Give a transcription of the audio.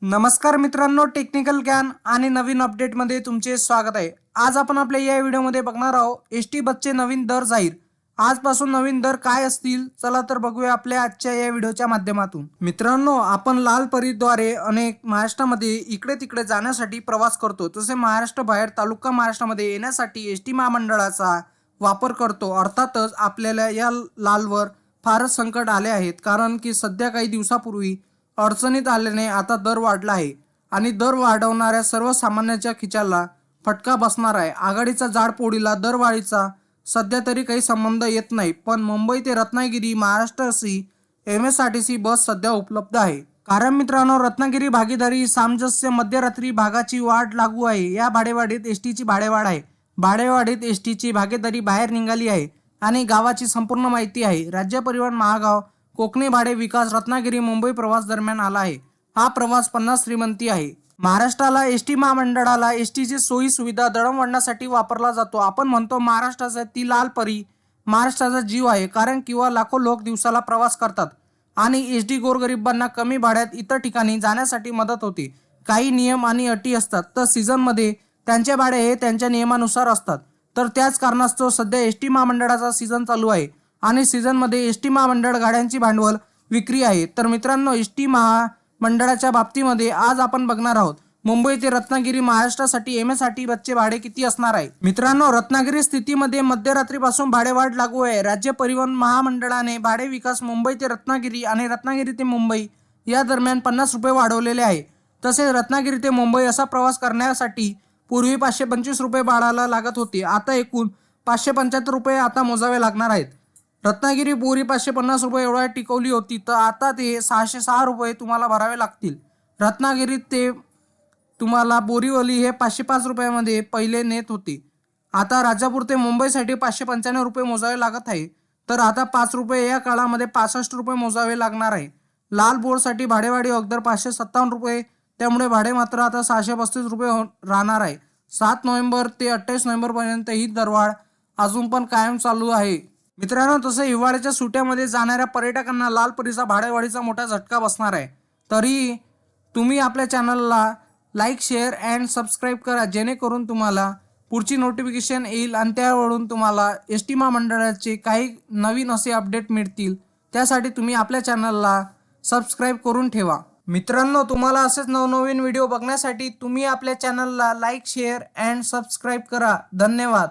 नमस्कार मित्रांनो, टेक्निकल ज्ञान आणि नवीन अपडेटमध्ये तुमचे स्वागत आहे। आज आपण आपल्या या व्हिडिओमध्ये बघणार आहोत एसटी बसचे नवीन दर जाहीर। आजपासून नवीन दर काय असतील चला तर बघूया आपल्या आजच्या या व्हिडिओच्या माध्यमातून। मित्रांनो, आपण लाल परीद्वारे अनेक महाराष्ट्रामध्ये इकडे तिकडे जाण्यासाठी प्रवास करतो, तसे महाराष्ट्र बाहेर तालुका महाराष्ट्रामध्ये येण्यासाठी एसटी महामंडळाचा वापर करतो। अर्थातच आपल्याला या लालवर फारच संकट आले आहेत, कारण की सध्या काही दिवसापूर्वी अडचणीत आल्याने आता दर वाढला आहे आणि दर वाढवणाऱ्या सर्वसामान्यांच्या खिशाला फटका बसणार आहे। आघाडीचा जाडपोळीला दरवाढीचा सध्या तरी काही संबंध येत नाही, पण मुंबई ते रत्नागिरी महाराष्ट्रशी MSRTC बस सध्या उपलब्ध आहे। कारण मित्रांनो, रत्नागिरी भागीदारी सामंजस्य मध्यरात्री भागाची वाढ लागू आहे। या भाडेवाढीत एसटीची भाडेवाढ आहे। भाडेवाढीत एसटीची भागीदारी बाहेर निघाली आहे आणि गावाची संपूर्ण माहिती आहे। राज्य परिवहन महागाव कोकणी भाडे विकास रत्नागिरी मुंबई प्रवास दरम्यान आला आहे। हा प्रवास 50 श्रीमंती आहे। महाराष्ट्राला एसटी महामंडळाला एसटीची सोयी सुविधा दळणवळणासाठी वापरला जातो। आपण म्हणतो महाराष्ट्राचा ती लाल परी महाराष्ट्राचा जीव आहे, कारण किंवा लाखो लोक दिवसाला प्रवास करतात आणि एसटी गोरगरिबांना कमी भाड्यात इतर ठिकाणी जाण्यासाठी मदत होते। काही नियम आणि अटी असतात, तर सीझनमध्ये त्यांचे भाडे हे त्यांच्या नियमानुसार असतात। तर त्याच कारणास्तव सध्या एसटी महामंडळाचा सीझन चालू आहे आणि सीझनमध्ये एसटी महामंडळ गाड्यांची भांडवल विक्री आहे। तर मित्रांनो, एसटी महामंडळाच्या बाबतीमध्ये आज आपण बघणार आहोत मुंबई ते रत्नागिरी महाराष्ट्रासाठी MSRTC बसचे भाडे किती असणार आहे। मित्रांनो, रत्नागिरी स्थितीमध्ये मध्यरात्रीपासून भाडेवाढ लागू आहे। राज्य परिवहन महामंडळाने भाडे विकास मुंबई ते रत्नागिरी आणि रत्नागिरी ते मुंबई या दरम्यान 50 रुपये वाढवलेले आहे। तसेच रत्नागिरी ते मुंबई असा प्रवास करण्यासाठी पूर्वी 525 रुपये भाडाला लागत होते, आता एकूण 575 रुपये आता मोजावे लागणार आहेत। रत्नागिरी बोरी 550 रुपये एवढ्या टिकवली होती, तर आता ते 606 रुपये तुम्हाला भरावे लागतील। रत्नागिरीत ते तुम्हाला बोरीवली हे 505 रुपयामध्ये पहिले नेत होते, आता राजापूर ते मुंबईसाठी 595 रुपये मोजावे लागत आहे, तर आता 5 रुपये या काळामध्ये 65 रुपये मोजावे लागणार आहे। लाल बोर्डसाठी भाडेवाढी अगोदर 557 रुपये, त्यामुळे भाडे मात्र आता 635 रुपये राहणार आहे। 7 नोव्हेंबर ते 28 नोव्हेंबरपर्यंत ही दरवाढ अजून पण कायम चालू आहे। मित्रांनो, तसे हिवाळ्याच्या सुट्ट्यामध्ये जाणाऱ्या पर्यटकांना लाल परीचा भाडेवाढीचा मोठा झटका बसणार आहे। तरी तुम्ही आपल्या चॅनलला लाईक, शेअर अँड सबस्क्राईब करा, जेणेकरून तुम्हाला पुढची नोटिफिकेशन येईल आणि त्यावरून तुम्हाला एसटी महामंडळाचे काही नवीन असे अपडेट मिळतील। त्यासाठी तुम्ही आपल्या चॅनलला सबस्क्राईब करून ठेवा। मित्रांनो, तुम्हाला असेच नवनवीन व्हिडिओ बघण्यासाठी तुम्ही आपल्या चॅनलला लाईक, शेअर अँड सबस्क्राईब करा। धन्यवाद।